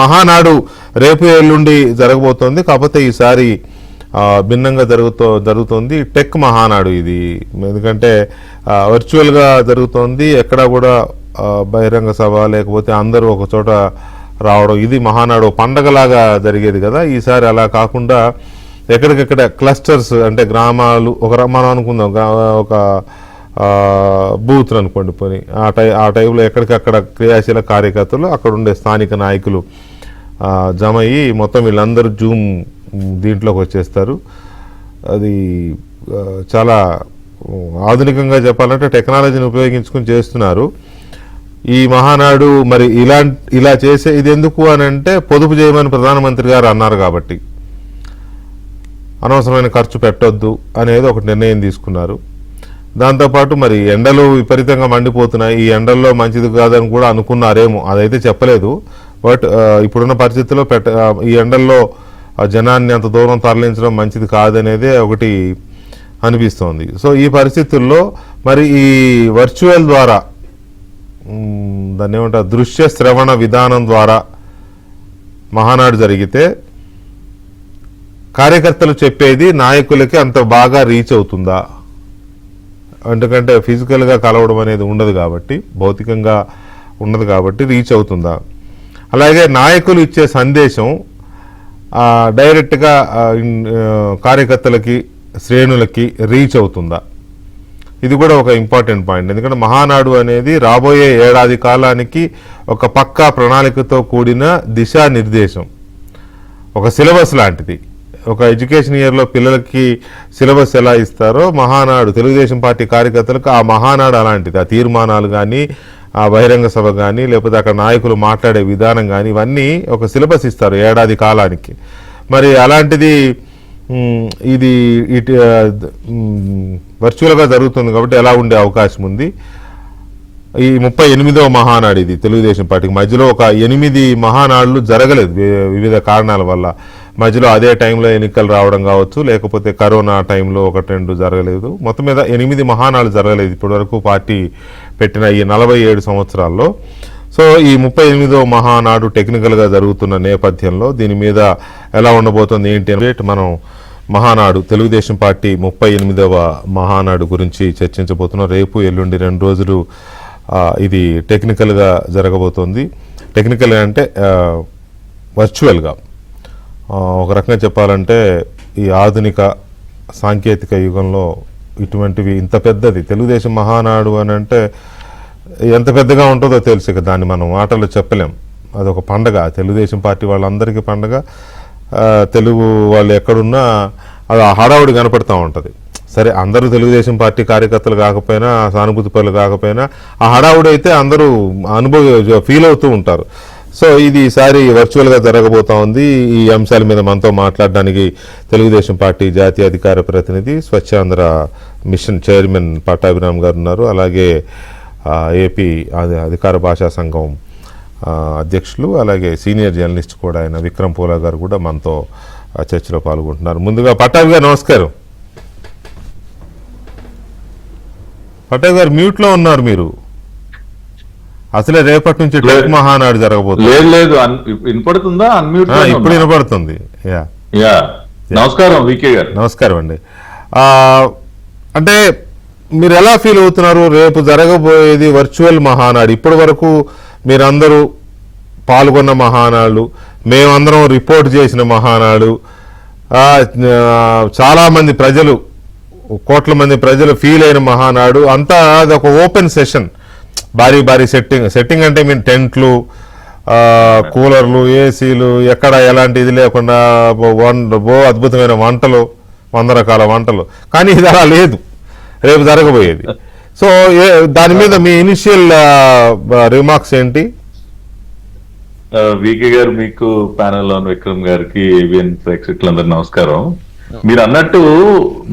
మహానాడు రేపు ఎల్లుండి జరగబోతోంది. కాకపోతే ఈసారి భిన్నంగా జరుగుతోంది. టెక్ మహానాడు ఇది. ఎందుకంటే వర్చువల్గా జరుగుతోంది. ఎక్కడా కూడా బహిరంగ సభ లేకపోతే అందరూ ఒక చోట రావడం, ఇది మహానాడు పండగలాగా జరిగేది కదా. ఈసారి అలా కాకుండా ఎక్కడికెక్కడ క్లస్టర్స్, అంటే గ్రామాలు, మనం అనుకుందాం ఒక బూత్లు అనుకోండి పోనీ, ఆ టైంలో ఎక్కడికక్కడ క్రియాశీల కార్యకర్తలు, అక్కడ ఉండే స్థానిక నాయకులు జమ అయ్యి మొత్తం వీళ్ళందరూ జూమ్ దీంట్లోకి వచ్చేస్తారు. అది చాలా ఆధునికంగా చెప్పాలంటే టెక్నాలజీని ఉపయోగించుకుని చేస్తున్నారు ఈ మహానాడు. మరి ఇలా చేసే ఇది ఎందుకు అని అంటే, పొదుపు చేయమని ప్రధానమంత్రి గారు అన్నారు కాబట్టి, అనవసరమైన ఖర్చు పెట్టొద్దు అనేది ఒక నిర్ణయం తీసుకున్నారు. దాంతోపాటు మరి ఎండలు విపరీతంగా మండిపోతున్నాయి, ఈ ఎండల్లో మంచిది కాదని కూడా అనుకున్నారేమో, అదైతే చెప్పలేదు. బట్ ఇప్పుడున్న పరిస్థితుల్లో ఈ ఎండల్లో జనాన్ని అంత దూరం తరలించడం మంచిది కాదనేదే ఒకటి అనిపిస్తోంది. సో ఈ పరిస్థితుల్లో మరి ఈ వర్చువల్ ద్వారా, దాన్ని ఏమంటారు, దృశ్య శ్రవణ విధానం ద్వారా మహానాడు జరిగితే కార్యకర్తలు చెప్పేది నాయకులకి అంత బాగా రీచ్ అవుతుందా? ఎందుకంటే ఫిజికల్గా కలవడం అనేది ఉండదు కాబట్టి, భౌతికంగా ఉండదు కాబట్టి రీచ్ అవుతుందా? అలాగే నాయకులు ఇచ్చే సందేశం డైరెక్ట్గా కార్యకర్తలకి, శ్రేణులకి రీచ్ అవుతుందా? ఇది కూడా ఒక ఇంపార్టెంట్ పాయింట్. ఎందుకంటే మహానాడు అనేది రాబోయే ఏడాది కాలానికి ఒక పక్కా ప్రణాళికతో కూడిన దిశానిర్దేశం, ఒక సిలబస్ లాంటిది. ఒక ఎడ్యుకేషన్ ఇయర్లో పిల్లలకి సిలబస్ ఎలా ఇస్తారో, మహానాడు తెలుగుదేశం పార్టీ కార్యకర్తలకు ఆ మహానాడు అలాంటిది. ఆ తీర్మానాలు కానీ, ఆ బహిరంగ సభ కానీ, లేకపోతే అక్కడ నాయకులు మాట్లాడే విధానం కానీ, ఇవన్నీ ఒక సిలబస్ ఇస్తారు ఏడాది కాలానికి. మరి అలాంటిది ఇది వర్చువల్గా జరుగుతుంది కాబట్టి ఎలా ఉండే అవకాశం ఉంది? ఈ 38వ మహానాడు ఇది తెలుగుదేశం పార్టీకి. మధ్యలో ఒక 8 మహానాడులు జరగలేదు వివిధ కారణాల వల్ల. మధ్యలో అదే టైంలో ఎన్నికలు రావడం కావచ్చు, లేకపోతే కరోనా టైంలో 1-2 జరగలేదు. మొత్తం మీద 8 మహానాడులు జరగలేదు ఇప్పటివరకు పార్టీ పెట్టిన ఈ 47 సంవత్సరాల్లో. సో ఈ 38వ మహానాడు టెక్నికల్గా జరుగుతున్న నేపథ్యంలో దీని మీద ఎలా ఉండబోతుంది ఏంటి అని మనం మహానాడు, తెలుగుదేశం పార్టీ 38వ మహానాడు గురించి చర్చించబోతున్నాం. రేపు ఎల్లుండి 2 రోజులు ఇది టెక్నికల్గా జరగబోతోంది. టెక్నికల్గా అంటే వర్చువల్గా. ఒక రకంగా చెప్పాలంటే ఈ ఆధునిక సాంకేతిక యుగంలో ఇటువంటివి, ఇంత పెద్దది తెలుగుదేశం మహానాడు అని అంటే ఎంత పెద్దగా ఉంటుందో తెలుసు. ఇక దాన్ని మనం మాటల్లో చెప్పలేం. అదొక పండగ, తెలుగుదేశం పార్టీ వాళ్ళందరికీ పండగ. తెలుగు వాళ్ళు ఎక్కడున్నా అది హడావుడి కనపడుతూ ఉంటుంది. సరే, అందరూ తెలుగుదేశం పార్టీ కార్యకర్తలు కాకపోయినా, సానుభూతి పనులు కాకపోయినా, ఆ హడావుడి అయితే అందరూ ఫీల్ అవుతూ ఉంటారు. సో ఇది ఈసారి వర్చువల్గా జరగబోతా ఉంది. ఈ అంశాల మీద మనతో మాట్లాడడానికి తెలుగుదేశం పార్టీ జాతీయ అధికార ప్రతినిధి, స్వచ్ఛాంధ్ర మిషన్ చైర్మన్ పట్టాభిరామ్ గారు ఉన్నారు. అలాగే ఏపీ అధికార భాషా సంఘం అధ్యక్షులు, అలాగే సీనియర్ జర్నలిస్ట్ కూడా ఆయన విక్రమ్ పోలా గారు కూడా మనతో చర్చలో పాల్గొంటున్నారు. ముందుగా పట్టాభి గారు నమస్కారం. పట్టాభి గారు మ్యూట్లో ఉన్నారు మీరు. అసలే రేపటి నుంచి టెక్ మహానాడు జరగబోతుంది. వినపడుతుందా? ఇప్పుడు వినపడుతుంది. నమస్కారం వికే గారు. నమస్కారం అండి. అంటే మీరు ఎలా ఫీల్ అవుతున్నారు? రేపు జరగబోయేది వర్చువల్ మహానాడు. ఇప్పటి వరకు మీరందరూ పాల్గొన్న మహానాడు, మేమందరం రిపోర్ట్ చేసిన మహానాడు, చాలామంది ప్రజలు, కోట్ల మంది ప్రజలు ఫీల్ అయిన మహానాడు అంతా అది ఒక ఓపెన్ సెషన్. భారీ సెట్టింగ్ అంటే మీరు టెంట్లు, కూలర్లు, ఏసీలు, ఎక్కడ ఎలాంటి ఇది లేకుండా అద్భుతమైన వంటలు, 100 రకాల వంటలు. కానీ ఇది అలా లేదు రేపు జరగబోయేది. సో దాని మీద మీ ఇనిషియల్ రిమార్క్స్ ఏంటి? వికే గారు, మీకు ప్యానెల్లో విక్రమ్ గారికి, ఏబిఎన్ ప్రేక్షకులందరూ నమస్కారం. మీరు అన్నట్టు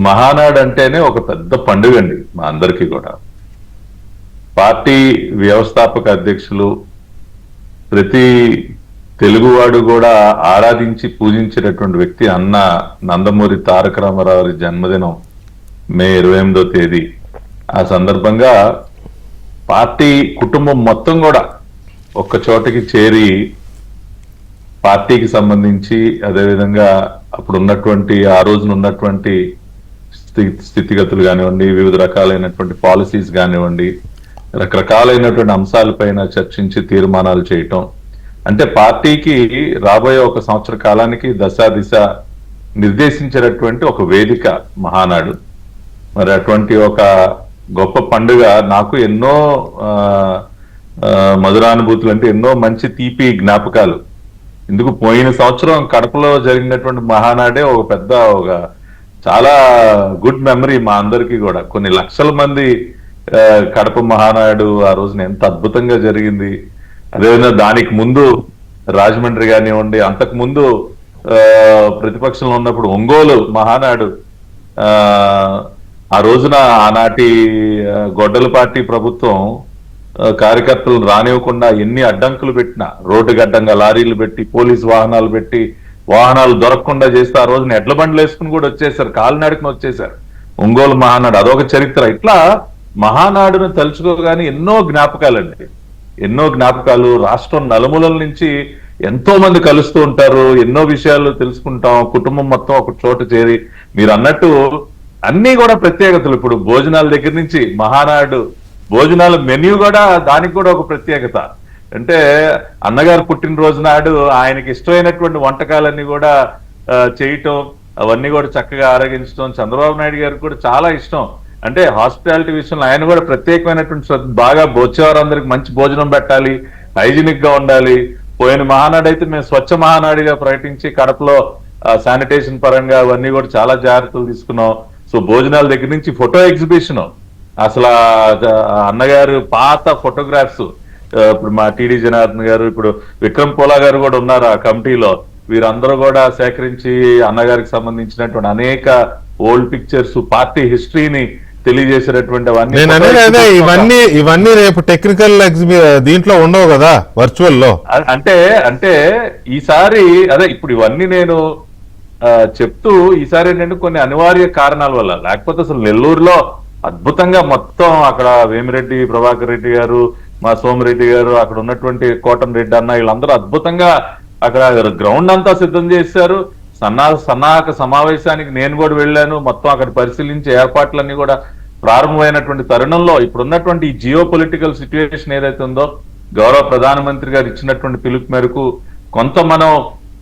మహానాడు అంటేనే ఒక పెద్ద పండుగ అండి మా అందరికీ కూడా. పార్టీ వ్యవస్థాపక అధ్యక్షులు, ప్రతి తెలుగువాడు కూడా ఆరాధించి పూజించేటటువంటి వ్యక్తి అన్న నందమూరి తారక రామారావు జన్మదినం మే 28వ తేదీ. ఆ సందర్భంగా పార్టీ కుటుంబం మొత్తం కూడా ఒక్క చోటకి చేరి పార్టీకి సంబంధించి అదేవిధంగా అప్పుడు ఉన్నటువంటి ఆ రోజున ఉన్నటువంటి స్థితిగతులు కానివ్వండి, వివిధ రకాలైనటువంటి పాలసీస్ కానివ్వండి, రకరకాలైనటువంటి అంశాలపైన చర్చించి తీర్మానాలు చేయటం, అంటే పార్టీకి రాబోయే ఒక సంవత్సర కాలానికి దిశ నిర్దేశించేటటువంటి ఒక వేదిక మహానాడు. మరి అటువంటి ఒక గొప్ప పండుగ నాకు ఎన్నో మధురానుభూతులు, అంటే ఎన్నో మంచి తీపి జ్ఞాపకాలు. ఎందుకు పోయిన సంవత్సరం కడపలో జరిగినటువంటి మహానాడే ఒక చాలా గుడ్ మెమరీ మా అందరికీ కూడా. కొన్ని లక్షల మంది కడప మహానాడు ఆ రోజున ఎంత అద్భుతంగా జరిగింది. అదేవిధంగా దానికి ముందు రాజమండ్రి కానివ్వండి, అంతకు ముందు ప్రతిపక్షంలో ఉన్నప్పుడు ఒంగోలు మహానాడు, ఆ రోజున ఆనాటి గొడ్డలపాటి ప్రభుత్వం కార్యకర్తలను రానివ్వకుండా ఎన్ని అడ్డంకులు పెట్టినా, రోడ్డుకి అడ్డంగా లారీలు పెట్టి, పోలీసు వాహనాలు పెట్టి, వాహనాలు దొరకకుండా చేస్తే ఆ రోజున ఎడ్ల బండ్లు వేసుకుని కూడా వచ్చేసారు, కాలినడకన వచ్చేసారు. ఒంగోలు మహానాడు అదొక చరిత్ర. ఇట్లా మహానాడును తలుచుకోగానే ఎన్నో జ్ఞాపకాలండి, ఎన్నో జ్ఞాపకాలు. రాష్ట్రం నలుమూలల నుంచి ఎంతో మంది కలుస్తూ ఉంటారు, ఎన్నో విషయాలు తెలుసుకుంటాం, కుటుంబం మొత్తం ఒక చోట చేరి. మీరు అన్నట్టు అన్ని కూడా ప్రత్యేకతలు. ఇప్పుడు భోజనాల దగ్గర నుంచి మహానాడు భోజనాల మెన్యూ కూడా, దానికి కూడా ఒక ప్రత్యేకత. అంటే అన్నగారు పుట్టినరోజు నాడు ఆయనకి ఇష్టమైనటువంటి వంటకాలన్నీ కూడా చేయటం, అవన్నీ కూడా చక్కగా ఆరగించడం. చంద్రబాబు నాయుడు గారికి కూడా చాలా ఇష్టం. అంటే హాస్పిటాలిటీ విషయంలో ఆయన కూడా ప్రత్యేకమైనటువంటి శ్రద్ధ. బాగా వచ్చేవారందరికి మంచి భోజనం పెట్టాలి, హైజీనిక్ గా ఉండాలి. పోయిన మహానాడు అయితే మేము స్వచ్ఛ మహానాడిగా ప్రకటించి కడపలో శానిటేషన్ పరంగా అవన్నీ కూడా చాలా జాగ్రత్తలు తీసుకున్నాం. సో భోజనాల దగ్గర నుంచి ఫోటో ఎగ్జిబిషన్, అసలు అన్నగారు పాత ఫోటోగ్రాఫ్స్, ఇప్పుడు మా టీడీ జనార్దన్ గారు, ఇప్పుడు విక్రమ్ పోలా గారు కూడా ఉన్నారు ఆ కమిటీలో. వీరందరూ కూడా సేకరించి అన్నగారికి సంబంధించినటువంటి అనేక ఓల్డ్ పిక్చర్స్, పార్టీ హిస్టరీని తెలియజేసేటటువంటి ఇవన్నీ రేపు టెక్నికల్ దీంట్లో ఉండవు కదా, వర్చువల్ లో. అంటే ఈసారి అదే ఇప్పుడు ఇవన్నీ నేను చెప్తూ, ఈసారి ఏంటంటే కొన్ని అనివార్య కారణాల వల్ల, లేకపోతే అసలు నెల్లూరులో అద్భుతంగా మొత్తం అక్కడ వేమిరెడ్డి ప్రభాకర్ రెడ్డి గారు, మా సోమిరెడ్డి గారు, అక్కడ ఉన్నటువంటి కోటన్ రెడ్డి అన్న, వీళ్ళందరూ అద్భుతంగా అక్కడ గ్రౌండ్ అంతా సిద్ధం చేశారు. సన్నాహక సమావేశానికి నేను కూడా వెళ్ళాను. మొత్తం అక్కడ పరిశీలించే ఏర్పాట్లన్నీ కూడా ప్రారంభమైనటువంటి తరుణంలో ఇప్పుడున్నటువంటి ఈ జియో పొలిటికల్ సిచ్యువేషన్ ఏదైతే ఉందో, గౌరవ ప్రధానమంత్రి గారు ఇచ్చినటువంటి పిలుపు మేరకు కొంత మనం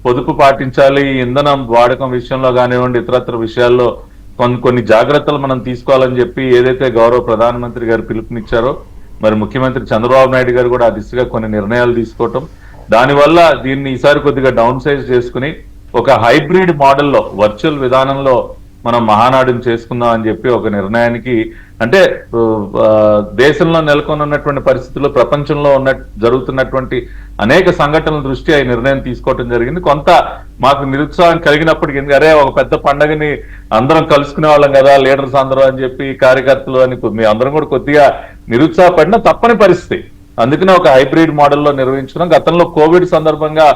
పొదుపు పాటించాలి, ఇంధనం వాడకం విషయంలో కానివ్వండి, ఇతరత్ర విషయాల్లో కొన్ని జాగ్రత్తలు మనం తీసుకోవాలని చెప్పి ఏదైతే గౌరవ ప్రధానమంత్రి గారు పిలుపునిచ్చారో, మరి ముఖ్యమంత్రి చంద్రబాబు నాయుడు గారు కూడా ఆ దిశగా కొన్ని నిర్ణయాలు తీసుకోవటం, దానివల్ల దీన్ని ఈసారి కొద్దిగా డౌన్ సైజ్ చేసుకుని ఒక హైబ్రిడ్ మోడల్లో, వర్చువల్ విధానంలో మనం మహానాడుని చేసుకుందాం అని చెప్పి ఒక నిర్ణయానికి, అంటే దేశంలో నెలకొని ఉన్నటువంటి పరిస్థితుల్లో, ప్రపంచంలో జరుగుతున్నటువంటి అనేక సంఘటనల దృష్ట్యా ఈ నిర్ణయం తీసుకోవటం జరిగింది. కొంత మాకు నిరుత్సాహం కలిగినప్పటికీ, అరే ఒక పెద్ద పండగని అందరం కలుసుకునే వాళ్ళం కదా లీడర్స్ అందరూ అని చెప్పి, కార్యకర్తలు అని మీ అందరం కూడా కొద్దిగా నిరుత్సాహపడిన తప్పని పరిస్థితి. అందుకనే ఒక హైబ్రిడ్ మోడల్లో నిర్వహించుకున్నాం. గతంలో కోవిడ్ సందర్భంగా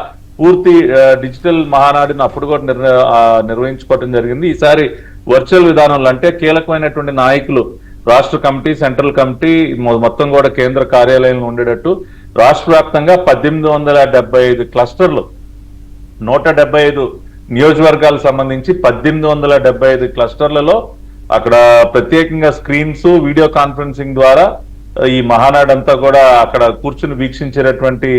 పూర్తి డిజిటల్ మహానాడుని అప్పుడు కూడా నిర్వహించుకోవటం జరిగింది. ఈసారి వర్చువల్ విధానంలో, అంటే కీలకమైనటువంటి నాయకులు, రాష్ట్ర కమిటీ, సెంట్రల్ కమిటీ మొత్తం కూడా కేంద్ర కార్యాలయంలో ఉండేటట్టు రాష్ట్ర వ్యాప్తంగా 1875 క్లస్టర్లు, 175 నియోజకవర్గాలకు సంబంధించి 1875 క్లస్టర్లలో అక్కడ ప్రత్యేకంగా స్క్రీన్స్, వీడియో కాన్ఫరెన్సింగ్ ద్వారా ఈ మహానాడు అంతా కూడా అక్కడ కూర్చుని వీక్షించేటటువంటి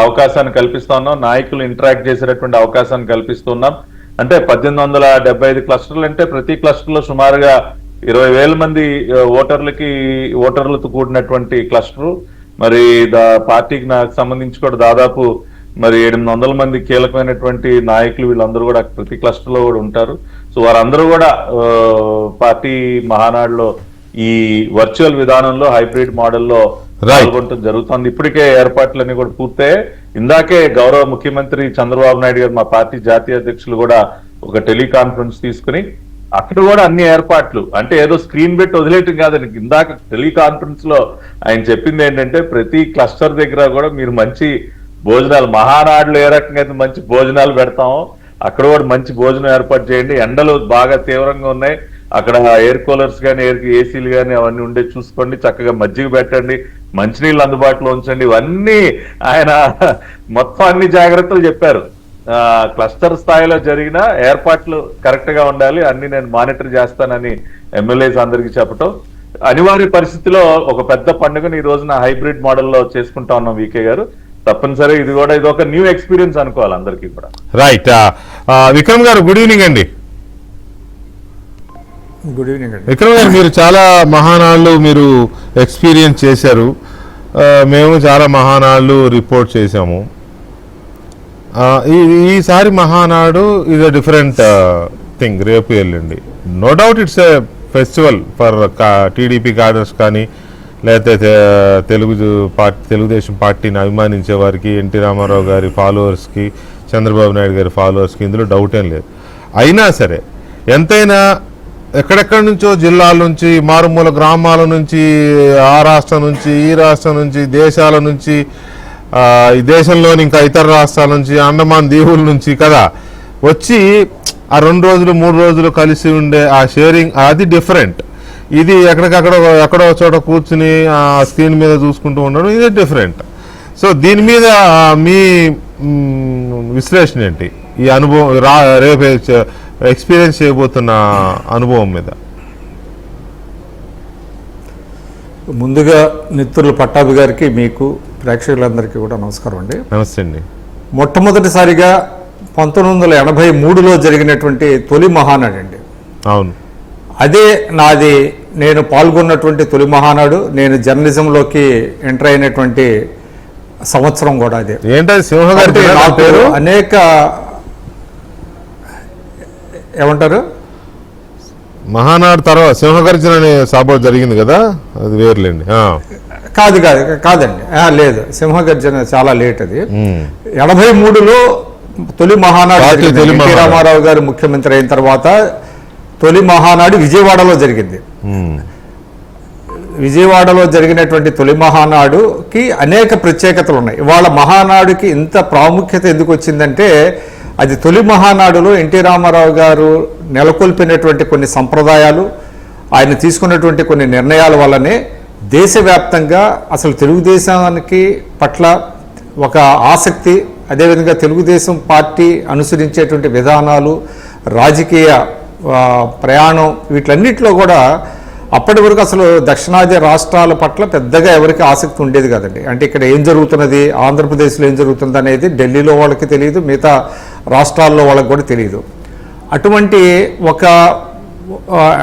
అవకాశాన్ని కల్పిస్తున్నాం. నాయకులు ఇంటరాక్ట్ చేసేటటువంటి అవకాశాన్ని కల్పిస్తున్నాం. అంటే 1875 క్లస్టర్లు అంటే ప్రతి క్లస్టర్ లో సుమారుగా 20,000 మంది ఓటర్లతో కూడినటువంటి క్లస్టరు. మరి పార్టీకి నాకు సంబంధించి కూడా దాదాపు మరి 800 మంది కీలకమైనటువంటి నాయకులు, వీళ్ళందరూ కూడా ప్రతి క్లస్టర్ లో కూడా ఉంటారు. సో వారందరూ కూడా పార్టీ మహానాడులో ఈ వర్చువల్ విధానంలో, హైబ్రిడ్ మోడల్లో పాల్గొనడం జరుగుతుంది. ఇప్పటికే ఏర్పాట్లన్నీ కూడా పూర్తయ్యాయి. ఇందాకే గౌరవ ముఖ్యమంత్రి చంద్రబాబు నాయుడు గారు, మా పార్టీ జాతీయ అధ్యక్షులు కూడా ఒక టెలికాన్ఫరెన్స్ తీసుకుని అక్కడ కూడా అన్ని ఏర్పాట్లు, అంటే ఏదో స్క్రీన్ పెట్టి వదిలేయటం కాదండి. ఇందాక టెలికాన్ఫరెన్స్ లో ఆయన చెప్పింది ఏంటంటే, ప్రతి క్లస్టర్ దగ్గర కూడా మీరు మంచి భోజనాలు, మహానాడులో ఏ రకంగా అయితే మంచి భోజనాలు పెడతామో అక్కడ కూడా మంచి భోజనం ఏర్పాటు చేయండి. ఎండలు బాగా తీవ్రంగా ఉన్నాయి, అక్కడ ఎయిర్ కూలర్స్ కానీ ఏసీలు కానీ అవన్నీ ఉండే చూసుకోండి, చక్కగా మజ్జిగ పెట్టండి, మంచినీళ్ళు అందుబాటులో ఉంచండి, ఇవన్నీ ఆయన మొత్తం అన్ని జాగ్రత్తలు చెప్పారు. క్లస్టర్ స్థాయిలో జరిగిన ఏర్పాట్లు కరెక్ట్ గా ఉండాలి, అన్ని నేను మానిటర్ చేస్తానని ఎమ్మెల్యేస్ అందరికి చెప్పటం. అనివార్య పరిస్థితిలో ఒక పెద్ద పండుగను ఈ రోజున హైబ్రిడ్ మోడల్లో చేసుకుంటా ఉన్నాం వికే గారు. తప్పనిసరి ఇది ఒక న్యూ ఎక్స్పీరియన్స్ అనుకోవాలి అందరికీ కూడా. రైట్. విక్రమ్ గారు గుడ్ ఈవినింగ్ అండి. గుడ్ ఈవినింగ్ అండి. విక్రమ్ గారు, మీరు చాలా మహానాళ్ళు మీరు ఎక్స్పీరియన్స్ చేశారు, మేము చాలా మహానాళ్ళు రిపోర్ట్ చేశాము. ఈసారి Mahanadu is a different thing. రేపు ఎల్లుండి no doubt it's a festival for TDP cadres కానీ, లేకపోతే తెలుగుదేశం పార్టీని అభిమానించే వారికి, ఎన్టీ రామారావు గారి ఫాలోవర్స్కి, చంద్రబాబు నాయుడు గారి ఫాలోవర్స్కి ఇందులో డౌట్ ఏం లేదు. అయినా సరే ఎంతైనా ఎక్కడెక్కడి నుంచో జిల్లాల నుంచి, మారుమూల గ్రామాల నుంచి, ఆ రాష్ట్రం నుంచి, ఈ రాష్ట్రం నుంచి, దేశాల నుంచి, ఈ దేశంలోని ఇంకా ఇతర రాష్ట్రాల నుంచి, అండమాన్ దీవుల నుంచి కదా వచ్చి ఆ 2 రోజులు 3 రోజులు కలిసి ఉండే ఆ షేరింగ్ అది డిఫరెంట్. ఇది ఎక్కడో చోట కూర్చుని ఆ స్క్రీన్ మీద చూసుకుంటూ ఉండడం ఇది డిఫరెంట్. సో దీని మీద మీ విశ్లేషణ ఏంటి? ఈ అనుభవం రేపు ఎక్స్పీరియన్స్ చేయబోతున్న అనుభవం మీద. ముందుగా నిత్తుల పట్టాభి గారికి, మీకు, ప్రేక్షకులందరికీ కూడా నమస్కారం అండి. నమస్తే అండి. మొట్టమొదటిసారిగా 1983లో జరిగినటువంటి తొలి మహానాడు అండి. అవును, అదే నేను పాల్గొన్నటువంటి తొలి మహానాడు. నేను జర్నలిజంలోకి ఎంటర్ అయినటువంటి సంవత్సరం కూడా అదే. ఏంటది సింహ గారి నా పేరు అనేక ఏమంటారు మహానాడు తర్వాత సింహగర్జన అనే సభ జరిగింది కదా, అది వేర్లేండి. కాదండి, లేదు, సింహగర్జన చాలా లేట్. అది 83లో తొలి మహానాడు. ఎన్టీ రామారావు గారు ముఖ్యమంత్రి అయిన తర్వాత తొలి మహానాడు విజయవాడలో జరిగింది. విజయవాడలో జరిగినటువంటి తొలి మహానాడుకి అనేక ప్రత్యేకతలు ఉన్నాయి. ఇవాళ మహానాడుకి ఇంత ప్రాముఖ్యత ఎందుకు వచ్చిందంటే, అది తొలి మహానాడులో ఎన్టీ రామారావు గారు నెలకొల్పినటువంటి కొన్ని సంప్రదాయాలు, ఆయన తీసుకున్నటువంటి కొన్ని నిర్ణయాల వల్లనే దేశవ్యాప్తంగా అసలు తెలుగుదేశానికి పట్ల ఒక ఆసక్తి, అదేవిధంగా తెలుగుదేశం పార్టీ అనుసరించేటువంటి విధానాలు, రాజకీయ ప్రయాణం, వీటిలన్నిటిలో కూడా అప్పటి వరకు అసలు దక్షిణాది రాష్ట్రాల పట్ల పెద్దగా ఎవరికి ఆసక్తి ఉండేది కదండి. అంటే ఇక్కడ ఏం జరుగుతున్నది, ఆంధ్రప్రదేశ్లో ఏం జరుగుతుంది అనేది ఢిల్లీలో వాళ్ళకి తెలియదు, మిగతా రాష్ట్రాల్లో వాళ్ళకి కూడా తెలియదు. అటువంటి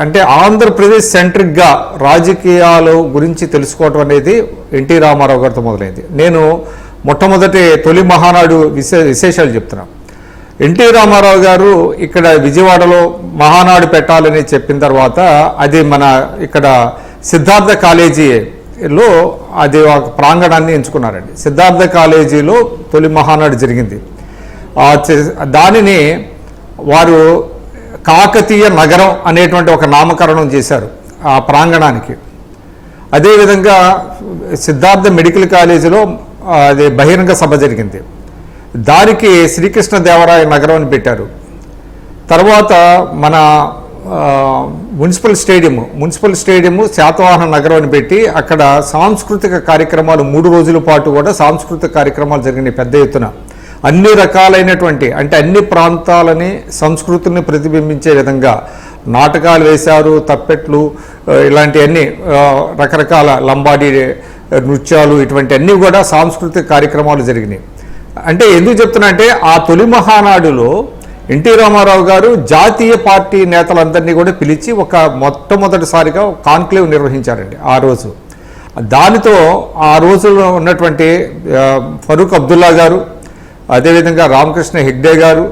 అంటే ఆంధ్రప్రదేశ్ సెంట్రిక్గా రాజకీయాలు గురించి తెలుసుకోవటం అనేది ఎన్టీ రామారావు గారితో మొదలైంది. నేను మొట్టమొదటి తొలి మహానాడు విశేషాలు చెప్తున్నాను. ఎన్టీ రామారావు గారు ఇక్కడ విజయవాడలో మహానాడు పెట్టాలని చెప్పిన తర్వాత అది మన ఇక్కడ సిద్ధార్థ కాలేజీలో అది ఒక ప్రాంగణాన్ని ఎంచుకున్నారండి. సిద్ధార్థ కాలేజీలో తొలి మహానాడు జరిగింది. దానిని వారు కాకతీయ నగరం అనేటువంటి ఒక నామకరణం చేశారు ఆ ప్రాంగణానికి. అదేవిధంగా సిద్ధార్థ మెడికల్ కాలేజీలో అది బహిరంగ సభ జరిగింది. దానికి శ్రీకృష్ణదేవరాయ నగరం అని పెట్టారు. తర్వాత మన మున్సిపల్ స్టేడియము శాతవాహన నగరం అని పెట్టి అక్కడ సాంస్కృతిక కార్యక్రమాలు 3 రోజుల పాటు కూడా సాంస్కృతిక కార్యక్రమాలు జరిగినాయి పెద్ద ఎత్తున. అన్ని రకాలైనటువంటి అంటే అన్ని ప్రాంతాలని సంస్కృతిని ప్రతిబింబించే విధంగా నాటకాలు వేశారు, తప్పెట్లు, ఇలాంటివన్నీ రకరకాల లంబాడీ నృత్యాలు, ఇటువంటి అన్నీ కూడా సాంస్కృతిక కార్యక్రమాలు జరిగినాయి. అంటే ఎందుకు చెప్తున్నా అంటే ఆ తొలి మహానాడులో ఎన్టీ రామారావు గారు జాతీయ పార్టీ నేతలందరినీ కూడా పిలిచి ఒక మొట్టమొదటిసారిగా కాన్క్లేవ్ నిర్వహించారండి ఆ రోజు. దానితో ఆ రోజుల్లో ఉన్నటువంటి ఫరూక్ అబ్దుల్లా గారు, అదేవిధంగా రామకృష్ణ హెగ్డే గారు,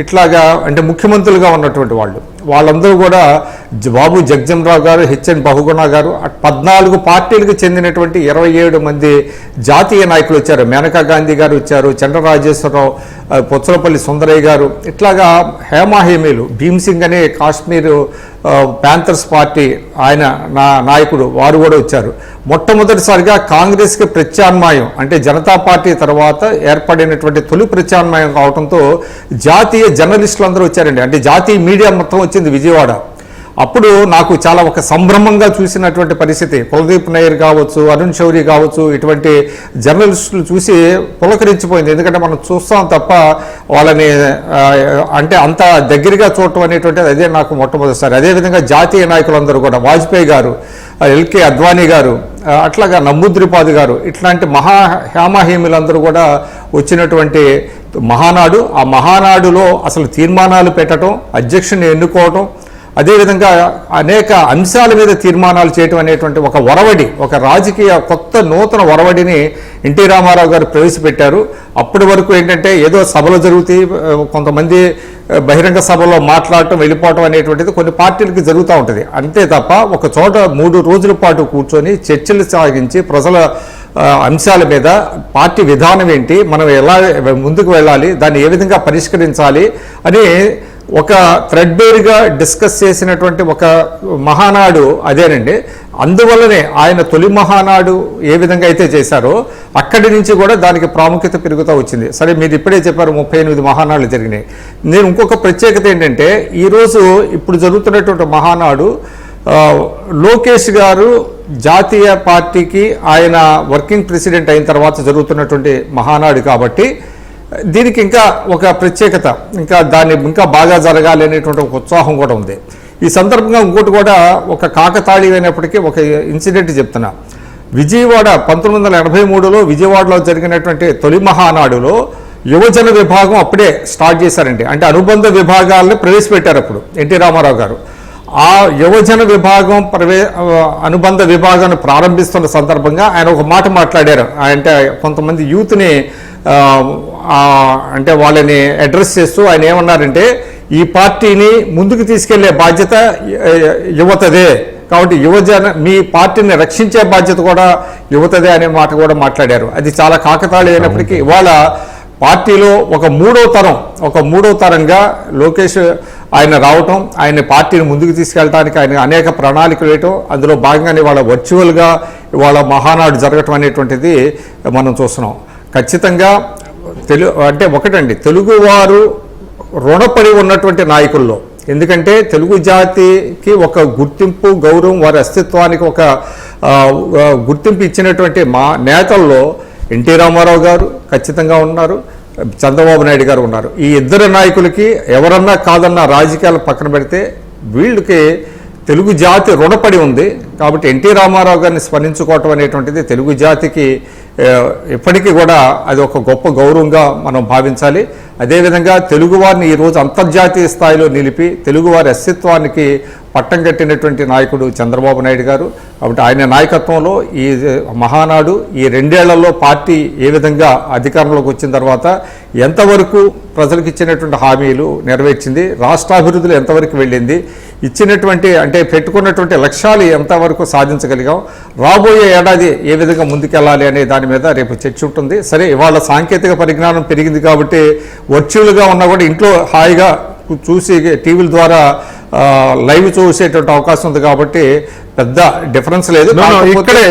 ఇట్లాగా అంటే ముఖ్యమంత్రులుగా ఉన్నటువంటి వాళ్ళందరూ కూడా బాబు జగజ్జనరావు గారు, హెచ్ఎన్ బహుగుణ గారు, 14 పార్టీలకు చెందినటువంటి 27 మంది జాతీయ నాయకులు వచ్చారు. మేనకా గాంధీ గారు వచ్చారు, చంద్రరాజేశ్వరరావు, పొచ్చలపల్లి సుందరయ్య గారు, ఇట్లాగా హేమాహేమీలు. భీమ్ సింగ్ అనే కాశ్మీర్ ప్యాంథర్స్ పార్టీ ఆయన నాయకుడు, వారు కూడా వచ్చారు. మొట్టమొదటిసారిగా కాంగ్రెస్కి ప్రత్యామ్నాయం అంటే జనతా పార్టీ తర్వాత ఏర్పడినటువంటి తొలి ప్రత్యామ్నాయం కావడంతో జాతీయ జర్నలిస్టులు అందరూ వచ్చారండి. అంటే జాతీయ మీడియా మొత్తం వచ్చింది విజయవాడ. అప్పుడు నాకు చాలా ఒక సంభ్రమంగా చూసినటువంటి పరిస్థితి. కులదీప్ నయ్యర్ కావచ్చు, అరుణ్ శౌరి కావచ్చు, ఇటువంటి జర్నలిస్టులు చూసి పులకరించిపోయింది. ఎందుకంటే మనం చూస్తాం తప్ప వాళ్ళని అంటే అంత దగ్గరగా చూడటం అనేటువంటిది అదే నాకు మొట్టమొదటిసారి. అదేవిధంగా జాతీయ నాయకులందరూ కూడా, వాజ్పేయి గారు, ఎల్కే అద్వానీ గారు, అట్లాగా నమ్మూద్రిపాద్ గారు, ఇట్లాంటి హేమహేములందరూ కూడా వచ్చినటువంటి మహానాడు. ఆ మహానాడులో అసలు తీర్మానాలు పెట్టడం, అధ్యక్షుని ఎన్నుకోవటం, అదేవిధంగా అనేక అంశాల మీద తీర్మానాలు చేయటం అనేటువంటి ఒక ఒరవడి, ఒక రాజకీయ కొత్త నూతన ఒరవడిని ఎన్టీ రామారావు గారు ప్రవేశపెట్టారు. అప్పటి వరకు ఏంటంటే ఏదో సభలు జరుగుతాయి, కొంతమంది బహిరంగ సభలో మాట్లాడటం, వెళ్ళిపోవటం అనేటువంటిది కొన్ని పార్టీలకి జరుగుతూ ఉంటుంది. అంతే తప్ప ఒక చోట 3 రోజుల పాటు కూర్చొని చర్చలు సాగించి ప్రజల అంశాల మీద పార్టీ విధానం ఏంటి, మనం ఎలా ముందుకు వెళ్ళాలి, దాన్ని ఏ విధంగా పరిష్కరించాలి అని ఒక థ్రెడ్బేర్గా డిస్కస్ చేసినటువంటి ఒక మహానాడు అదేనండి. అందువల్లనే ఆయన తొలి మహానాడు ఏ విధంగా అయితే చేశారో అక్కడి నుంచి కూడా దానికి ప్రాముఖ్యత పెరుగుతూ వచ్చింది. సరే, మీరు ఇప్పుడే చెప్పారు 38 మహానాడులు జరిగినాయి. నేను ఇంకొక ప్రత్యేకత ఏంటంటే, ఈరోజు ఇప్పుడు జరుగుతున్నటువంటి మహానాడు లోకేష్ గారు జాతీయ పార్టీకి ఆయన వర్కింగ్ ప్రెసిడెంట్ అయిన తర్వాత జరుగుతున్నటువంటి మహానాడు కాబట్టి దీనికి ఇంకా ఒక ప్రత్యేకత, ఇంకా దాన్ని ఇంకా బాగా జరగాలి అనేటువంటి ఒక ఉత్సాహం కూడా ఉంది. ఈ సందర్భంగా ఇంకోటి కూడా ఒక కాకతాళీయమైనప్పటికీ ఒక ఇన్సిడెంట్ చెప్తున్నా. విజయవాడ 1983లో విజయవాడలో జరిగినటువంటి తొలి మహానాడులో యువజన విభాగం అప్పుడే స్టార్ట్ చేశారండి. అంటే అనుబంధ విభాగాలను ప్రవేశపెట్టారు అప్పుడు ఎన్టీ రామారావు గారు. ఆ యువజన విభాగం అనుబంధ విభాగాన్ని ప్రారంభిస్తున్న సందర్భంగా ఆయన ఒక మాట మాట్లాడారు. అంటే కొంతమంది యూత్ని అంటే వాళ్ళని అడ్రస్ చేస్తూ ఆయన ఏమన్నారంటే, ఈ పార్టీని ముందుకు తీసుకెళ్లే బాధ్యత యువతదే, కాబట్టి మీ పార్టీని రక్షించే బాధ్యత కూడా యువతదే అనే మాట కూడా మాట్లాడారు. అది చాలా కాకతాళీయం అయినప్పటికీ ఇవాళ పార్టీలో ఒక మూడో తరంగా లోకేష్ ఆయన రావటం, ఆయన పార్టీని ముందుకు తీసుకెళ్ళడానికి ఆయన అనేక ప్రణాళికలు వేయటం, అందులో భాగంగానే ఇవాళ వర్చువల్గా ఇవాళ మహానాడు జరగటం అనేటువంటిది మనం చూస్తున్నాం. ఖచ్చితంగా అంటే ఒకటండి, తెలుగువారు రుణపడి ఉన్నటువంటి నాయకుల్లో, ఎందుకంటే తెలుగు జాతికి ఒక గుర్తింపు, గౌరవం, వారి అస్తిత్వానికి ఒక గుర్తింపు ఇచ్చినటువంటి మా నేతల్లో ఎన్టీ రామారావు గారు ఖచ్చితంగా ఉన్నారు, చంద్రబాబు నాయుడు గారు ఉన్నారు. ఈ ఇద్దరు నాయకులకి ఎవరన్నా కాదన్నా రాజకీయాలు పక్కన పెడితే వీళ్ళకి తెలుగు జాతి రుణపడి ఉంది. కాబట్టి ఎన్టీ రామారావు గారిని స్మరించుకోవటం అనేటువంటిది తెలుగు జాతికి ఇప్పటికీ కూడా అది ఒక గొప్ప గౌరవంగా మనం భావించాలి. అదేవిధంగా తెలుగువారిని ఈరోజు అంతర్జాతీయ స్థాయిలో నిలిపి తెలుగువారి అస్తిత్వానికి పట్టం కట్టినటువంటి నాయకుడు చంద్రబాబు నాయుడు గారు. కాబట్టి ఆయన నాయకత్వంలో ఈ మహానాడు ఈ 2 ఏళ్లలో పార్టీ ఏ విధంగా అధికారంలోకి వచ్చిన తర్వాత ఎంతవరకు ప్రజలకు ఇచ్చినటువంటి హామీలు నెరవేర్చింది, రాష్ట్రాభివృద్ధిలో ఎంతవరకు వెళ్ళింది, ఇచ్చినటువంటి అంటే పెట్టుకున్నటువంటి లక్ష్యాలు ఎంతవరకు సాధించగలిగాం, రాబోయే ఏడాది ఏ విధంగా ముందుకెళ్ళాలి అనే దాని మీద రేపు చర్చ ఉంటుంది. సరే, ఇవాళ సాంకేతిక పరిజ్ఞానం పెరిగింది కాబట్టి వర్చువల్గా ఉన్నా కూడా ఇంట్లో హాయిగా చూసి టీవీల ద్వారా లైవ్ చూసేటువంటి అవకాశం ఉంది కాబట్టి పెద్ద డిఫరెన్స్ లేదు.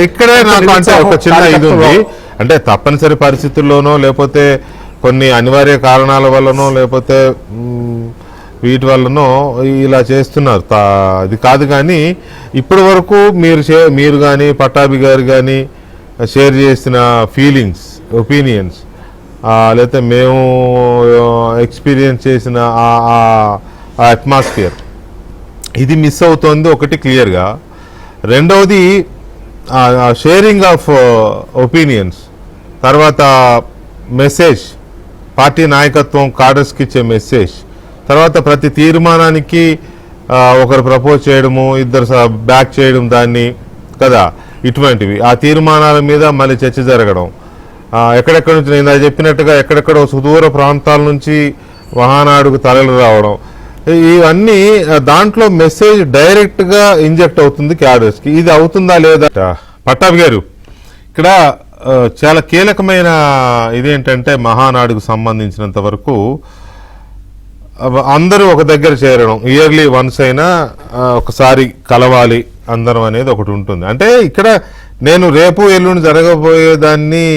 ఇక్కడే నాకు అంటే ఒక చిన్న ఇది ఉంది, అంటే తప్పనిసరి పరిస్థితుల్లోనో లేకపోతే కొన్ని అనివార్య కారణాల వల్లనో లేకపోతే వీటి వల్లనో ఇలా చేస్తున్నారు, అది కాదు. కానీ ఇప్పటి వరకు మీరు కానీ పట్టాభి గారు కానీ షేర్ చేసిన ఫీలింగ్స్, ఒపీనియన్స్, లేకపోతే మేము ఎక్స్పీరియన్స్ చేసిన ఆ అట్మాస్ఫియర్, ఇది మిస్ అవుతోంది ఒకటి క్లియర్గా. రెండవది షేరింగ్ ఆఫ్ ఒపీనియన్స్, తర్వాత మెసేజ్, పార్టీ నాయకత్వం కాడర్స్కి ఇచ్చే మెసేజ్, తర్వాత ప్రతి తీర్మానానికి ఒకరు ప్రపోజ్ చేయడము, ఇద్దరు బ్యాక్ చేయడం దాన్ని కదా, ఇటువంటివి. ఆ తీర్మానాల మీద మళ్ళీ చర్చ జరగడం, ఎక్కడెక్కడి నుంచి నేను చెప్పినట్టుగా ఎక్కడెక్కడో సుదూర ప్రాంతాల నుంచి మహానాడుకు తరలి రావడం, ఇవన్నీ దాంట్లో మెసేజ్ డైరెక్ట్గా ఇంజెక్ట్ అవుతుంది క్యాడర్స్కి. ఇది అవుతుందా లేదా? పట్టాభి గారు, ఇక్కడ చాలా కీలకమైన ఇదేంటంటే మహానాడుకు సంబంధించినంత వరకు అందరూ ఒక దగ్గర చేరడం, ఇయర్లీ వన్స్ అయినా ఒకసారి కలవాలి అందరం అనేది ఒకటి ఉంటుంది. అంటే ఇక్కడ నేను రేపు ఎల్లుండి జరగబోయేదాన్ని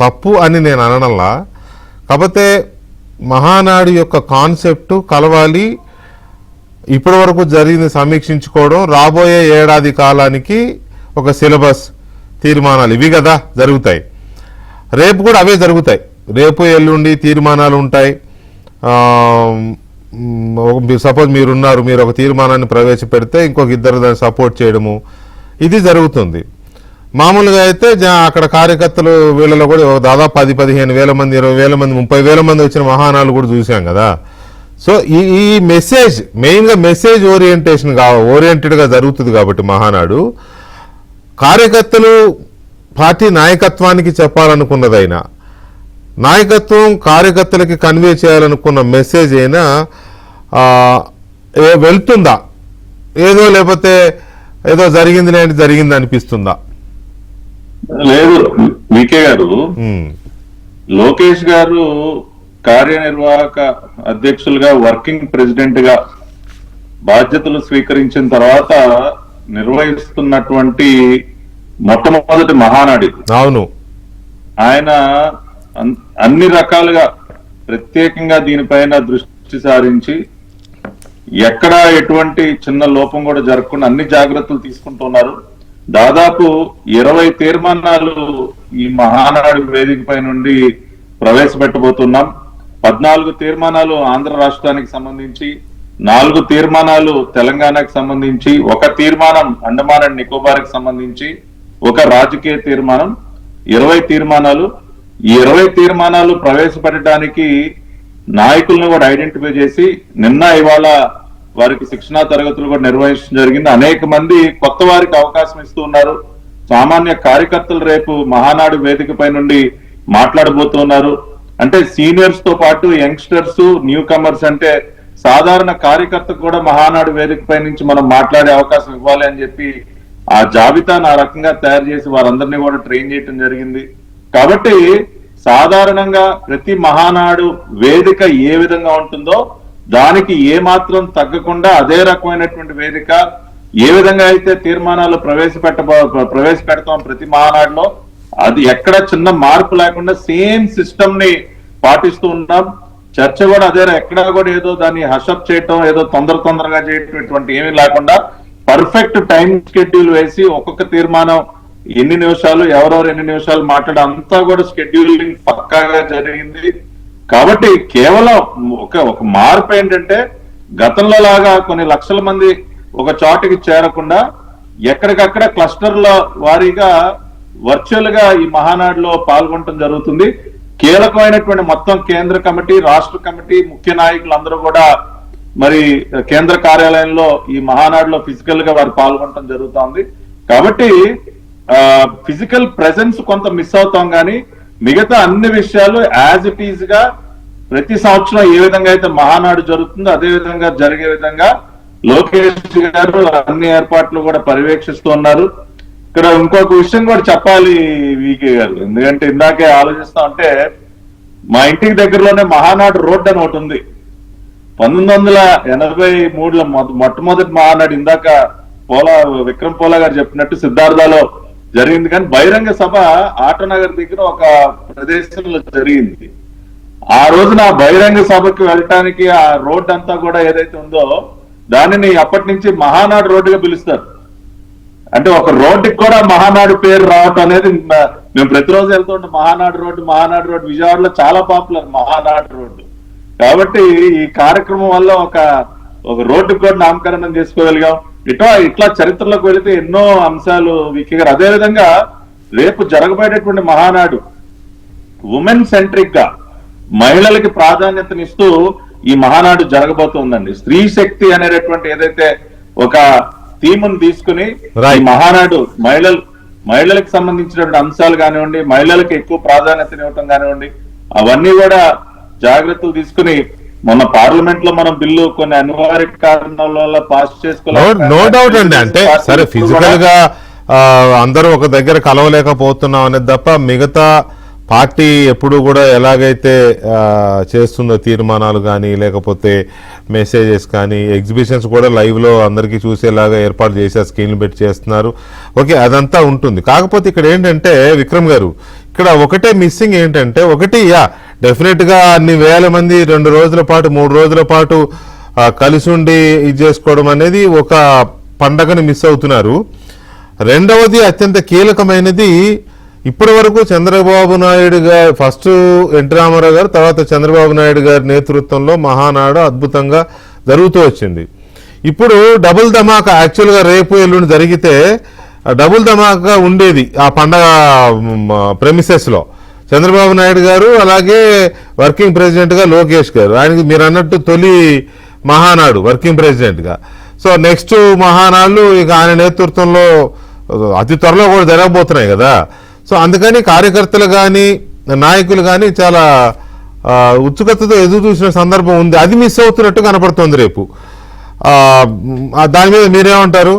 తప్పు అని నేను అనడంలా, కాకపోతే మహానాడు యొక్క కాన్సెప్ట్ కలవాలి, ఇప్పటి వరకు జరిగింది సమీక్షించుకోవడం, రాబోయే ఏడాది కాలానికి ఒక సిలబస్, తీర్మానాలు, ఇవి కదా జరుగుతాయి. రేపు కూడా అవే జరుగుతాయి. రేపు ఎల్లుండి తీర్మానాలు ఉంటాయి. సపోజ్ మీరున్నారు, మీరు ఒక తీర్మానాన్ని ప్రవేశపెడితే ఇంకొక ఇద్దరు దాన్ని సపోర్ట్ చేయడము, ఇది జరుగుతుంది. మామూలుగా అయితే అక్కడ కార్యకర్తలు వీళ్ళలో కూడా దాదాపు 10-15 వేల మంది, 20 వేల మంది, 30 వేల మంది వచ్చిన మహానాలు కూడా చూసాం కదా. సో ఈ మెసేజ్ మెయిన్గా మెసేజ్ ఓరియంటెడ్గా జరుగుతుంది కాబట్టి మహానాడు కార్యకర్తలు పార్టీ నాయకత్వానికి చెప్పాలనుకున్నదైనా, నాయకత్వం కార్యకర్తలకి కన్వే చేయాలనుకున్న మెసేజ్ అయినా వెళ్తుందా, లేకపోతే ఏదో జరిగింది అనిపిస్తుందా? లేదు వికే గారు, లోకేష్ గారు కార్యనిర్వాహక అధ్యక్షులుగా, వర్కింగ్ ప్రెసిడెంట్ గా బాధ్యతలు స్వీకరించిన తర్వాత నిర్వహిస్తున్నటువంటి మొట్టమొదటి మహానాడు. అవును, ఆయన అన్ని రకాలుగా ప్రత్యేకంగా దీనిపైన దృష్టి సారించి ఎక్కడ ఎటువంటి చిన్న లోపం కూడా జరగకుండా అన్ని జాగ్రత్తలు తీసుకుంటున్నారు. దాదాపు 20 తీర్మానాలు ఈ మహానాడు వేదికపై నుండి ప్రవేశపెట్టబోతున్నాం. 14 తీర్మానాలు ఆంధ్ర రాష్ట్రానికి సంబంధించి, 4 తీర్మానాలు తెలంగాణకు సంబంధించి, 1 తీర్మానం అండమాన్ అండ్ నికోబార్కి సంబంధించి, 1 రాజకీయ తీర్మానం, 20 తీర్మానాలు. ఈ 20 తీర్మానాలు ప్రవేశపెట్టడానికి నాయకులను కూడా ఐడెంటిఫై చేసి నిన్న ఇవాళ వారికి శిక్షణా తరగతులు కూడా నిర్వహించడం జరిగింది. అనేక మంది కొత్త వారికి అవకాశం ఇస్తూ ఉన్నారు. సామాన్య కార్యకర్తలు రేపు మహానాడు వేదికపై నుండి మాట్లాడబోతున్నారు. అంటే సీనియర్స్ తో పాటు యంగ్స్టర్స్, న్యూ కమర్స్, అంటే సాధారణ కార్యకర్తకు కూడా మహానాడు వేదికపై నుంచి మనం మాట్లాడే అవకాశం ఇవ్వాలి అని చెప్పి ఆ జాబితాను ఆ రకంగా తయారు చేసి వారందరినీ కూడా ట్రైన్ చేయడం జరిగింది. కాబట్టి సాధారణంగా ప్రతి మహానాడు వేదిక ఏ విధంగా ఉంటుందో దానికి ఏ మాత్రం తగ్గకుండా అదే రకమైనటువంటి వేదిక, ఏ విధంగా అయితే తీర్మానాలు ప్రవేశపెడతాం ప్రతి మహానాడులో, అది ఎక్కడ చిన్న మార్పు లేకుండా సేమ్ సిస్టమ్ ని పాటిస్తూ ఉన్నాం. చర్చ కూడా అదే, ఎక్కడా కూడా ఏదో దాన్ని హషప్ చేయటం, ఏదో తొందరగా చేయటం ఏమీ లేకుండా పర్ఫెక్ట్ టైం షెడ్యూల్ వేసి ఒక్కొక్క తీర్మానం ఎన్ని నిమిషాలు, ఎవరెవరు ఎన్ని నిమిషాలు మాట్లాడే అంతా కూడా షెడ్యూలింగ్ పక్కాగా జరిగింది. కాబట్టి కేవలం ఒక మార్పు ఏంటంటే గతంలో లాగా కొన్ని లక్షల మంది ఒక చోటికి చేరకుండా ఎక్కడికక్కడ క్లస్టర్ల వారీగా వర్చువల్ గా ఈ మహానాడులో పాల్గొనడం జరుగుతుంది. కీలకమైనటువంటి మొత్తం కేంద్ర కమిటీ, రాష్ట్ర కమిటీ, ముఖ్య నాయకులు అందరూ కూడా మరి కేంద్ర కార్యాలయంలో ఈ మహానాడులో ఫిజికల్ గా వారు పాల్గొనడం జరుగుతోంది. కాబట్టి ఫిజికల్ ప్రెసెన్స్ కొంత మిస్ అవుతాం, కానీ మిగతా అన్ని విషయాలు యాజ్ ఇట్ ఈజ్ గా ప్రతి సంవత్సరం ఏ విధంగా అయితే మహానాడు జరుగుతుందో అదే విధంగా జరిగే విధంగా లోకేష్ గారు అన్ని ఏర్పాట్లు కూడా పర్యవేక్షిస్తూ ఉన్నారు. ఇక్కడ ఇంకొక విషయం కూడా చెప్పాలి వికే గారు, ఎందుకంటే ఇందాకే ఆలోచిస్తా ఉంటే మా ఇంటికి దగ్గరలోనే మహానాడు రోడ్ అని ఒకటి ఉంది. 1983లో మొట్టమొదటి మహానాడు ఇందాక విక్రమ్ పోలా గారు చెప్పినట్టు సిద్ధార్థలో జరిగింది. కానీ బహిరంగ సభ ఆటోనగర్ దగ్గర ఒక ప్రదేశంలో జరిగింది. ఆ రోజున బహిరంగ సభకి వెళ్ళటానికి ఆ రోడ్ అంతా కూడా ఏదైతే ఉందో దానిని అప్పటి నుంచి మహానాడు రోడ్డుగా పిలుస్తారు. అంటే ఒక రోడ్డుకి కూడా మహానాడు పేరు రావటం అనేది, మేము ప్రతిరోజు వెళ్తుంటాం మహానాడు రోడ్డు విజయవాడలో చాలా పాపులర్ మహానాడు రోడ్డు. కాబట్టి ఈ కార్యక్రమం వల్ల ఒక రోడ్డుకి కూడా నామకరణం చేసుకోగలిగాం. ఇట్లా చరిత్రలోకి వెళితే ఎన్నో అంశాలు వీక్గా. అదే విధంగా రేపు జరగబోయేటటువంటి మహానాడు ఉమెన్ సెంట్రిక్ గా, మహిళలకి ప్రాధాన్యతనిస్తూ ఈ మహానాడు జరగబోతుందండి. స్త్రీ శక్తి అనేటటువంటి ఏదైతే ఒక థీమ్ను తీసుకుని ఈ మహానాడు మహిళలకు సంబంధించినటువంటి అంశాలు కానివ్వండి, మహిళలకు ఎక్కువ ప్రాధాన్యతనివ్వటం కానివ్వండి, అవన్నీ కూడా జాగ్రత్తలు తీసుకుని మొన్న పార్లమెంట్ లో మనం బిల్లు కొన్ని అనివార్య కారణాల వల్ల పాస్ చేసుకోవాలి. నో డౌట్ అండి. అంటే సరే ఫిజికల్ గా అందరూ ఒక దగ్గర కలవలేకపోతున్నాం అనేది తప్ప మిగతా పార్టీ ఎప్పుడు కూడా ఎలాగైతే చేస్తుందో తీర్మానాలు కానీ లేకపోతే మెసేజెస్ కానీ ఎగ్జిబిషన్స్ కూడా లైవ్లో అందరికీ చూసేలాగా ఏర్పాటు చేసే స్క్రీన్లు పెట్టి చేస్తున్నారు. ఓకే, అదంతా ఉంటుంది. కాకపోతే ఇక్కడ ఏంటంటే విక్రమ్ గారు, ఇక్కడ ఒకటే మిస్సింగ్ ఏంటంటే, ఒకటి డెఫినెట్గా అన్ని వేల మంది 2 రోజుల పాటు 3 రోజుల పాటు కలిసి ఉండి ఇది చేసుకోవడం అనేది ఒక పండగని మిస్ అవుతున్నారు. రెండవది అత్యంత కీలకమైనది, ఇప్పటి వరకు చంద్రబాబు నాయుడు గారు, ఫస్ట్ ఎన్టీ రామారావు గారు, తర్వాత చంద్రబాబు నాయుడు గారి నేతృత్వంలో మహానాడు అద్భుతంగా జరుగుతూ వచ్చింది. ఇప్పుడు డబుల్ ధమాకా, యాక్చువల్గా రేపు ఎల్లుండి జరిగితే డబుల్ ధమాకా ఉండేది ఆ పండగ ప్రెమిసెస్లో. చంద్రబాబు నాయుడు గారు, అలాగే వర్కింగ్ ప్రెసిడెంట్గా లోకేష్ గారు, ఆయనకి మీరు అన్నట్టు తొలి మహానాడు వర్కింగ్ ప్రెసిడెంట్గా. సో నెక్స్ట్ మహానాళ్ళు ఇక ఆయన నేతృత్వంలో అతి త్వరలో కూడా జరగబోతున్నాయి కదా. సో అందుకని కార్యకర్తలు కానీ నాయకులు కానీ చాలా ఉత్సుకతతో ఎదురు చూసిన సందర్భం ఉంది. అది మిస్ అవుతున్నట్టు కనపడుతుంది రేపు. దాని మీద మీరేమంటారు?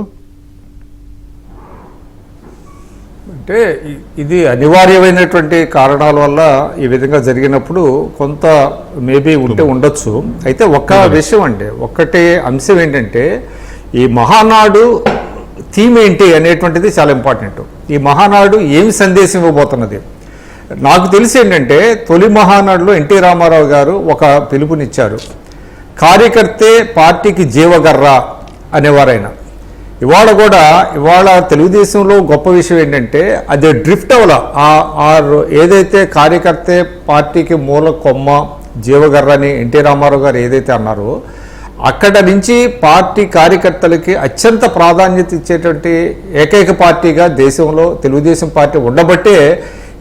అంటే ఇది అనివార్యమైనటువంటి కారణాల వల్ల ఈ విధంగా జరిగినప్పుడు కొంత మేబీ ఉంటే ఉండొచ్చు. అయితే ఒక్క విషయం అండి, ఒక్కటే అంశం ఏంటంటే ఈ మహానాడు థీమ్ ఏంటి అనేటువంటిది చాలా ఇంపార్టెంట్. ఈ మహానాడు ఏమి సందేశం ఇవ్వబోతున్నది? నాకు తెలిసి ఏంటంటే తొలి మహానాడులో ఎన్టీ రామారావు గారు ఒక పిలుపునిచ్చారు, కార్యకర్తే పార్టీకి జీవగర్ర అనేవారైనా. ఇవాళ తెలుగుదేశంలో గొప్ప విషయం ఏంటంటే అది డ్రిఫ్ట్ అవ్వాల. ఏదైతే కార్యకర్తే పార్టీకి మూల కొమ్మ జీవగర్ర అని ఎన్టీ రామారావు గారు ఏదైతే అన్నారో, అక్కడ నుంచి పార్టీ కార్యకర్తలకి అత్యంత ప్రాధాన్యత ఇచ్చేటువంటి ఏకైక పార్టీగా దేశంలో తెలుగుదేశం పార్టీ ఉండబట్టే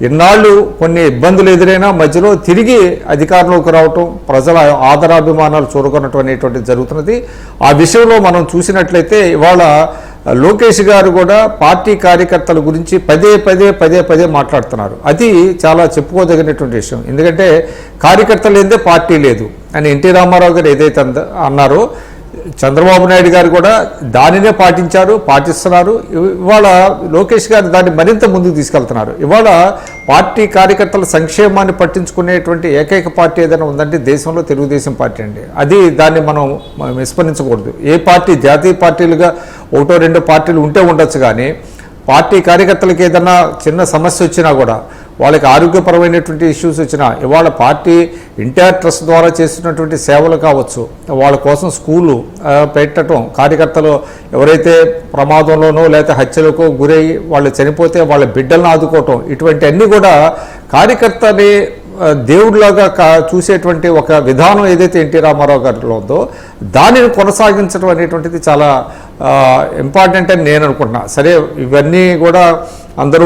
ఇన్నాళ్ళు కొన్ని ఇబ్బందులు ఎదురైనా మధ్యలో తిరిగి అధికారంలోకి రావటం, ప్రజల ఆదరాభిమానాలు చూరగొనటం అనేటువంటిది జరుగుతున్నది. ఆ విషయంలో మనం చూసినట్లయితే ఇవాళ లోకేష్ గారు కూడా పార్టీ కార్యకర్తల గురించి పదే పదే మాట్లాడుతున్నారు. అది చాలా చెప్పుకోదగినటువంటి విషయం. ఎందుకంటే కార్యకర్తలు లేదే పార్టీ లేదు అని ఎన్టీ రామారావు గారు ఏదైతే అన్నారో, చంద్రబాబు నాయుడు గారు కూడా దానినే పాటిస్తున్నారు. ఇవాళ లోకేష్ గారు దాన్ని మరింత ముందుకు తీసుకెళ్తున్నారు. ఇవాళ పార్టీ కార్యకర్తల సంక్షేమాన్ని పట్టించుకునేటువంటి ఏకైక పార్టీ ఏదైనా ఉందంటే దేశంలో తెలుగుదేశం పార్టీ అండి. దాన్ని మనం విస్మరించకూడదు. ఏ పార్టీ జాతీయ పార్టీలుగా ఒకటో రెండో పార్టీలు ఉంటే ఉండొచ్చు, కానీ పార్టీ కార్యకర్తలకు ఏదైనా చిన్న సమస్య వచ్చినా కూడా, వాళ్ళకి ఆరోగ్యపరమైనటువంటి ఇష్యూస్ వచ్చినా, ఇవాళ పార్టీ ఇంటర్ ట్రస్ట్ ద్వారా చేస్తున్నటువంటి సేవలు కావచ్చు, వాళ్ళ కోసం స్కూలు పెట్టడం, కార్యకర్తలు ఎవరైతే ప్రమాదంలోనో లేకపోతే హత్యలకు గురయ్యి వాళ్ళు చనిపోతే వాళ్ళ బిడ్డలను ఆదుకోవటం, ఇటువంటి అన్నీ కూడా కార్యకర్తని దేవుడిలాగా చూసేటువంటి ఒక విధానం ఏదైతే ఎన్టీ రామారావు గారిలో ఉందో దానిని కొనసాగించడం అనేటువంటిది చాలా ఇంపార్టెంట్ అని నేను అనుకుంటున్నా. సరే, ఇవన్నీ కూడా అందరూ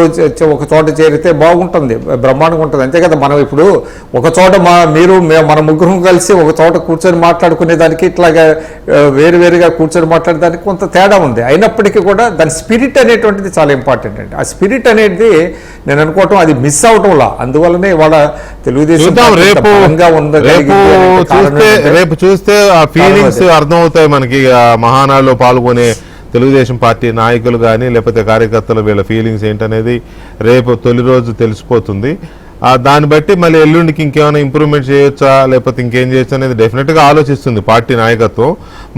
ఒక చోట చేరితే బాగుంటుంది, బ్రహ్మాండంగా ఉంటుంది, అంతే కదా. మనం ఇప్పుడు ఒక చోట మన ముగ్గురం కలిసి ఒక చోట కూర్చొని మాట్లాడుకునేదానికి ఇట్లాగా వేరువేరుగా కూర్చొని మాట్లాడేదానికి కొంత తేడా ఉంది. అయినప్పటికీ కూడా దాని స్పిరిట్ అనేటువంటిది చాలా ఇంపార్టెంట్ అండి. ఆ స్పిరిట్ అనేది నేను అనుకోవటం అది మిస్ అవటంలా. అందువల్లనే ఇవాళ తెలుగుదేశం రేపు చూస్తే ఆ ఫీలింగ్స్ అర్థమవుతాయి మనకి. మహానాడులో పాల్గొనే తెలుగుదేశం పార్టీ నాయకులు కానీ లేకపోతే కార్యకర్తలు వీళ్ళ ఫీలింగ్స్ ఏంటనేది రేపు తొలి రోజు తెలిసిపోతుంది. దాన్ని బట్టి మళ్ళీ ఎల్లుండికి ఇంకేమైనా ఇంప్రూవ్మెంట్ చేయొచ్చా లేకపోతే ఇంకేం చేయొచ్చా అనేది డెఫినెట్గా ఆలోచిస్తుంది పార్టీ నాయకత్వం.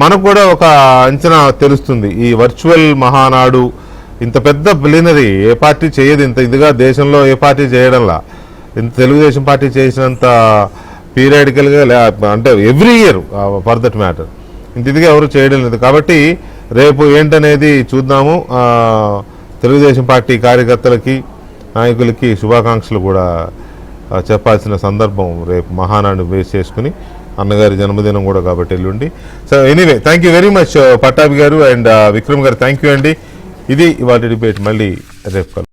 మనకు కూడా ఒక అంచనా తెలుస్తుంది. ఈ వర్చువల్ మహానాడు ఇంత పెద్ద ప్లీనరీ ఏ పార్టీ చేయదు, ఇంత ఇదిగా దేశంలో ఏ పార్టీ చేయడంలా. ఇంత తెలుగుదేశం పార్టీ చేసినంత పీరియాడికల్గా అంటే every year for that matter ఇంత ఇదిగా ఎవరు చేయడం లేదు. కాబట్టి రేపు ఏంటనేది చూద్దాము. తెలుగుదేశం పార్టీ కార్యకర్తలకి నాయకులకి శుభాకాంక్షలు కూడా చెప్పాల్సిన సందర్భం రేపు మహానాడు బేస్ చేసుకుని, అన్నగారి జన్మదినం కూడా కాబట్టి ఎల్లుండి. So anyway, thank you very much Pattabhi గారు అండ్ విక్రమ్ గారు, థ్యాంక్ యూ అండి. ఇది ఇవాళ డిబేట్. మళ్ళీ రేపు